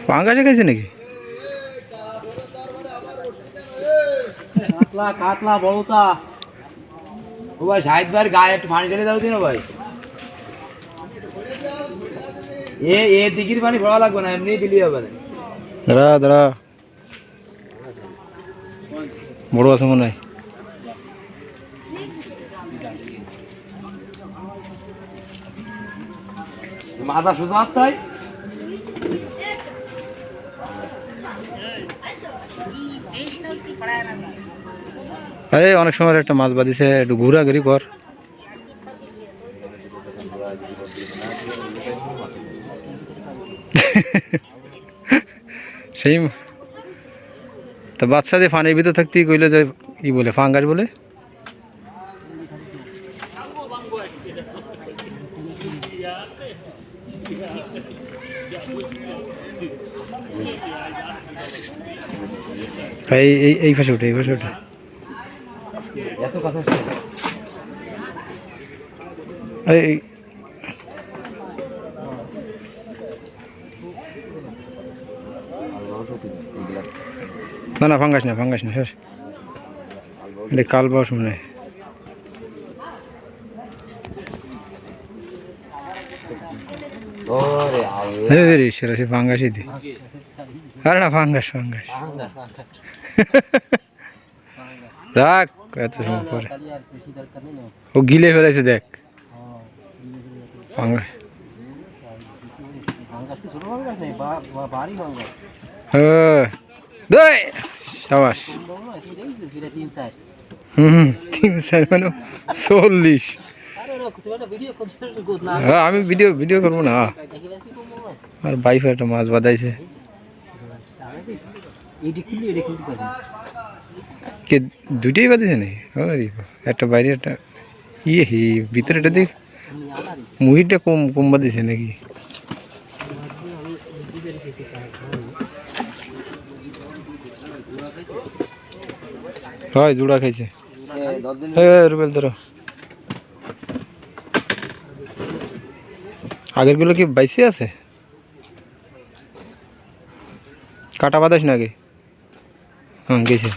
পাঙ্গাসে খাইছে নাকি? কাতলা কাতলা বড়টা ও ভাই শাহিদ ভাইয়ের গায়ে একটু পানি ঢেলে দাও দিন ভাই। এ দিঘির পানি ভরা লাগবে না, এমনি দিলি হবে না। দাঁড়া দাঁড়া, বড় আছে মনে হয়। মাথা সোজা তাই এই অনেক সময় একটা মাছ বাঁধিছে, একটু ঘোরাঘুরি কর। সেই তো বাচ্চা দিয়ে পানির ভিতর থাকতেই কইলো যে ই বলে ফাঙ্গাস বলে। এই এই এই পাশে ওঠে, এই পাশে ওঠে। এত কথা এই না না, ফাঙ্গাস না, ফাঙ্গাস না স্যার, এটা কালবাস মনে হয়। সেরা সে ফাঙ্গাসই দি। আরে না, ফাঙ্গাস ফাঙ্গাস। রাখ, এত সময় পরে ও গিলে ফেলেছে দেখ ফাঙ্গাস। সাবাস। 3-4 মানে 40। হ্যাঁ আমি ভিডিও ভিডিও করবো না। আর বাইফে একটা মাছ বাঁধাইছে, কে দুইটাই বাঁধিছে নাকি? একটা বাইরে একটা ইয়ে ভিতরে একটা দেখ, মুহিরটা কম কম বাঁধিছে নাকি? হয় জোড়া খাইছে। রুবেল ধরো, আগের গুলো কি বাইসে আছে? কাটা বাতাস না আগে? হ্যাঁ গেছে।